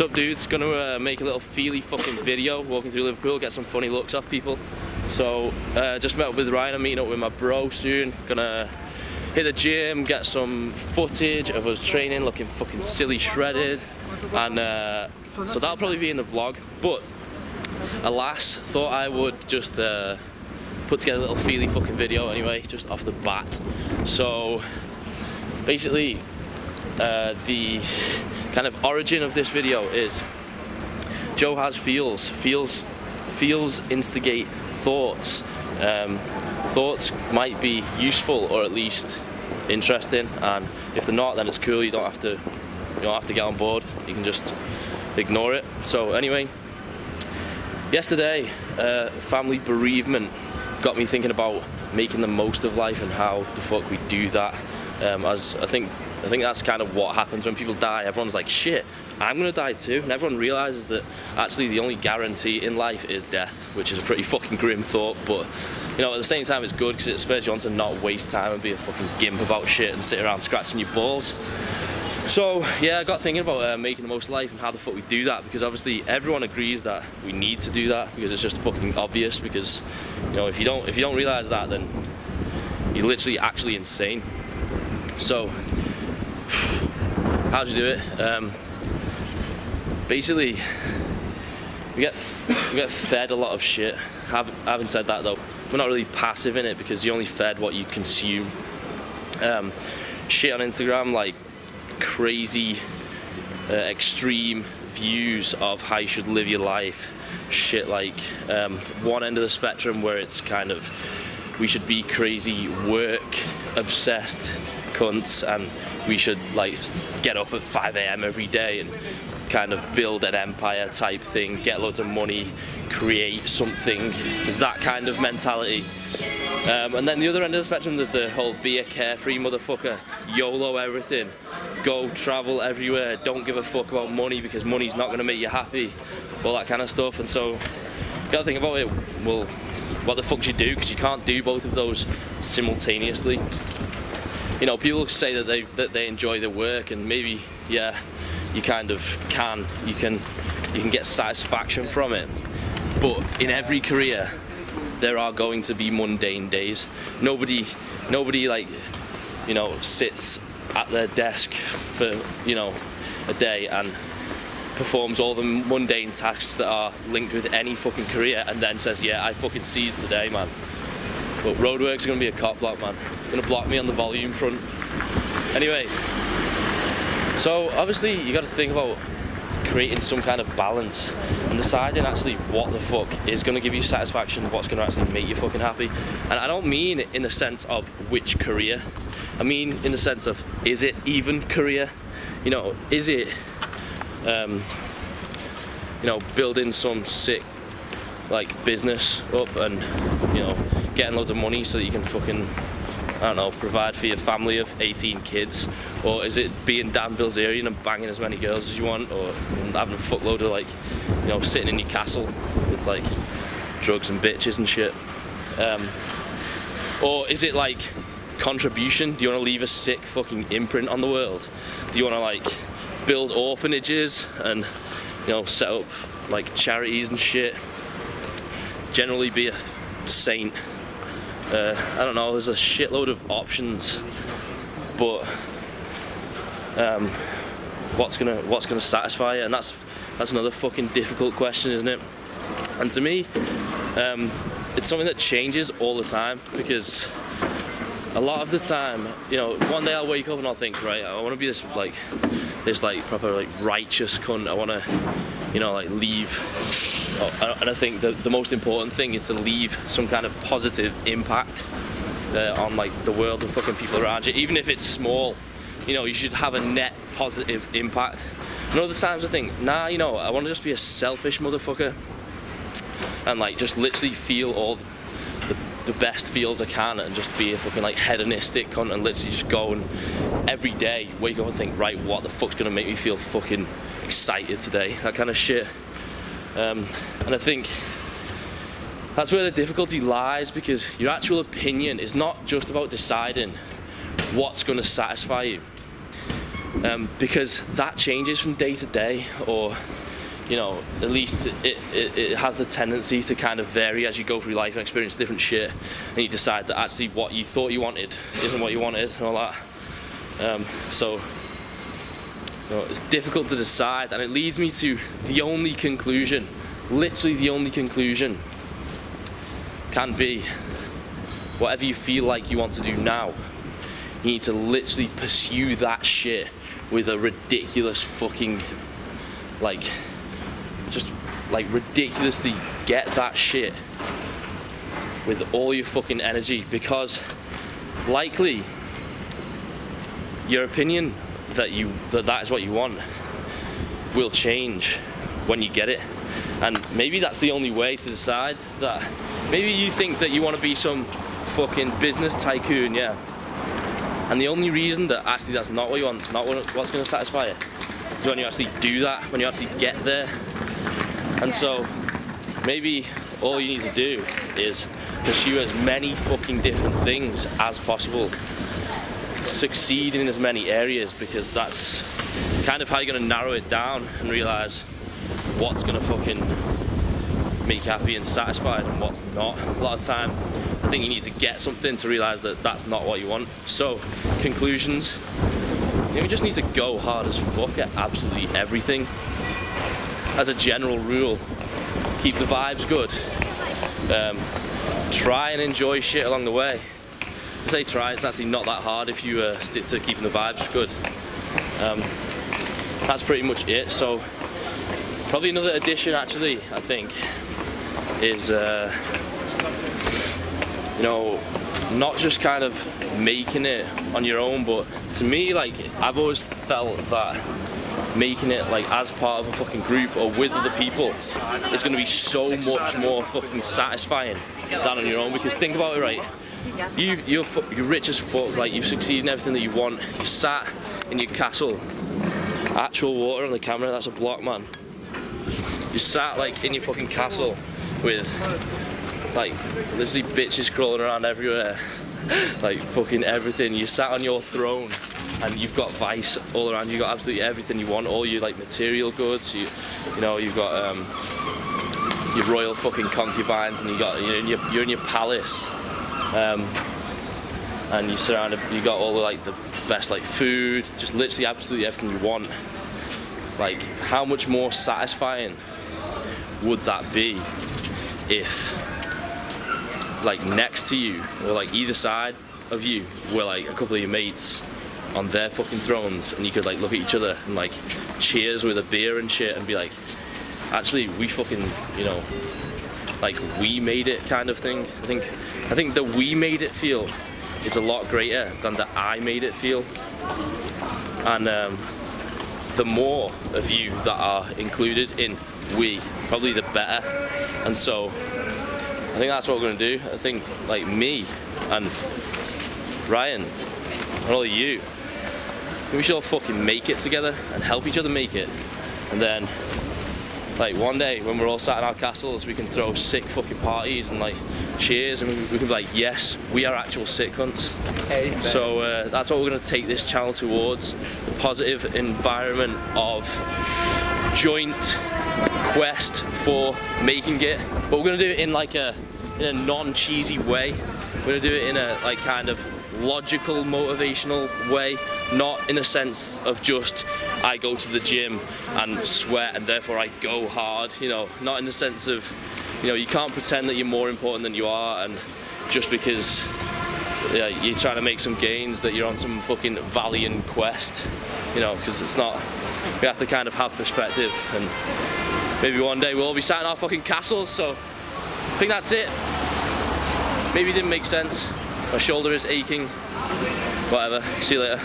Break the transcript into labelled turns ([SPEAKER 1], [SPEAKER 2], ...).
[SPEAKER 1] What's up, dudes? Gonna make a little feely fucking video walking through Liverpool, get some funny looks off people. So just met up with Ryan. I'm meeting up with my bro soon. Gonna hit the gym, get some footage of us training, looking fucking silly shredded, and so that'll probably be in the vlog. But alas, thought I would just put together a little feely fucking video anyway, just off the bat. So basically, the kind of origin of this video is Joe has feels instigate thoughts. Thoughts might be useful or at least interesting, and if they're not, then it's cool. You don't have to get on board. You can just ignore it. So anyway, yesterday, family bereavement got me thinking about making the most of life and how the fuck we do that. As I think that's kind of what happens when people die. Everyone's like, shit, I'm gonna die too, and everyone realizes that actually the only guarantee in life is death, which is a pretty fucking grim thought. But you know, at the same time, it's good because it spurs you on to not waste time and be a fucking gimp about shit and sit around scratching your balls. So yeah, I got thinking about making the most of life and how the fuck we do that, because obviously everyone agrees that we need to do that because it's just fucking obvious. Because you know, if you don't realize that, then you're literally actually insane. So how do you do it? Basically, we get fed a lot of shit. Having said that though, we're not really passive in it because you're only fed what you consume. Shit on Instagram, like crazy, extreme views of how you should live your life. Shit like one end of the spectrum where it's kind of, we should be crazy work obsessed cunts and we should like get up at 5 AM every day and kind of build an empire type thing, get loads of money, create something. There's that kind of mentality. And then the other end of the spectrum, there's the whole be a carefree motherfucker, YOLO everything, go travel everywhere, don't give a fuck about money because money's not gonna make you happy, all that kind of stuff. And so you gotta think about it, well, what the fuck you do, because you can't do both of those simultaneously. You know, people say that they enjoy their work, and maybe, yeah, you kind of can. You can get satisfaction from it. But in every career, there are going to be mundane days. Nobody like, you know, sits at their desk for, you know, a day and performs all the mundane tasks that are linked with any fucking career and then says, yeah, I fucking seized today, man. But roadworks are gonna be a cop block, man. Gonna block me on the volume front. Anyway, so obviously you gotta think about creating some kind of balance and deciding actually what the fuck is gonna give you satisfaction, what's gonna actually make you fucking happy. And I don't mean in the sense of which career. I mean in the sense of, is it even career? You know, is it you know, building some sick like business up and, you know, getting loads of money so that you can fucking, I don't know, provide for your family of 18 kids? Or is it being Dan Bilzerian and banging as many girls as you want, or having a fuckload of like, you know, sitting in your castle with like drugs and bitches and shit? Or is it like contribution? Do you want to leave a sick fucking imprint on the world? Do you want to like build orphanages and, you know, set up like charities and shit? Generally be a saint. I don't know, there's a shitload of options, but what's gonna satisfy you? And that's another fucking difficult question, isn't it? And to me, it's something that changes all the time, because a lot of the time, you know, one day I'll wake up and I'll think, right, I want to be this proper like righteous cunt. I want to, you know, like leave. And I think that the most important thing is to leave some kind of positive impact on like the world and fucking people around you, even if it's small. You know, you should have a net positive impact. And other times I think, nah, you know, I want to just be a selfish motherfucker and like just literally feel all the best feels I can and just be a fucking like hedonistic cunt and literally just go and every day wake up and think, right, what the fuck's gonna make me feel fucking excited today? That kind of shit. And I think that's where the difficulty lies, because your actual opinion is not just about deciding what's going to satisfy you. because that changes from day to day, or you know, at least it has the tendency to kind of vary as you go through life and experience different shit, and you decide that actually what you thought you wanted isn't what you wanted and all that. So you know, it's difficult to decide, and it leads me to the only conclusion, literally the only conclusion can be, whatever you feel like you want to do now, you need to literally pursue that shit with a ridiculous fucking, like, just like ridiculously get that shit with all your fucking energy, because likely your opinion that that is what you want will change when you get it. And maybe that's the only way to decide that. Maybe you think that you want to be some fucking business tycoon, yeah, and the only reason that actually that's not what you want, it's not what's going to satisfy you, is when you actually do that, when you actually get there. And so maybe all you need to do is pursue as many fucking different things as possible, succeed in as many areas, because that's kind of how you're going to narrow it down and realize what's going to fucking make you happy and satisfied and what's not. A lot of time I think you need to get something to realize that that's not what you want. So conclusions, you just need to go hard as fuck at absolutely everything. As a general rule, keep the vibes good. Try and enjoy shit along the way. I say try, it's actually not that hard if you stick to keeping the vibes good. That's pretty much it. So probably another addition, actually, I think, is you know, not just kind of making it on your own, but to me, like, I've always felt that making it like as part of a fucking group or with other people is going to be so much more fucking satisfying than on your own. Because think about it, right? You're rich as fuck, like you've succeeded in everything that you want. You sat in your castle. Actual water on the camera, that's a block, man. You sat like in your fucking castle with like literally bitches crawling around everywhere, like fucking everything. You sat on your throne and you've got vice all around. You've got absolutely everything you want, all your like material goods. You know, you've got your royal fucking concubines, and you're in your palace, and you got all the like the best like food, just literally absolutely everything you want. Like, how much more satisfying would that be if like next to you or like either side of you were like a couple of your mates on their fucking thrones, and you could like look at each other and like cheers with a beer and shit and be like, actually we fucking, you know, like we made it kind of thing. I think the we made it feel is a lot greater than the I made it feel. And the more of you that are included in we, probably the better. And so I think that's what we're going to do. I think like me and Ryan and all of you, we should all fucking make it together and help each other make it. And then like one day when we're all sat in our castles, we can throw sick fucking parties and like cheers, and we can be like, yes, we are actual sick cunts. Amen. So that's what we're going to take this channel towards, the positive environment of joint quest for making it. But we're going to do it in like in a non-cheesy way. We're going to do it in a like kind of logical, motivational way, not in a sense of just I go to the gym and sweat and therefore I go hard, you know, not in the sense of, you know, you can't pretend that you're more important than you are, and just because you're trying to make some gains that you're on some fucking valiant quest, you know, because it's not. We have to kind of have perspective, and maybe one day we'll all be sat in our fucking castles. So I think that's it. Maybe it didn't make sense. My shoulder is aching. Whatever. See you later.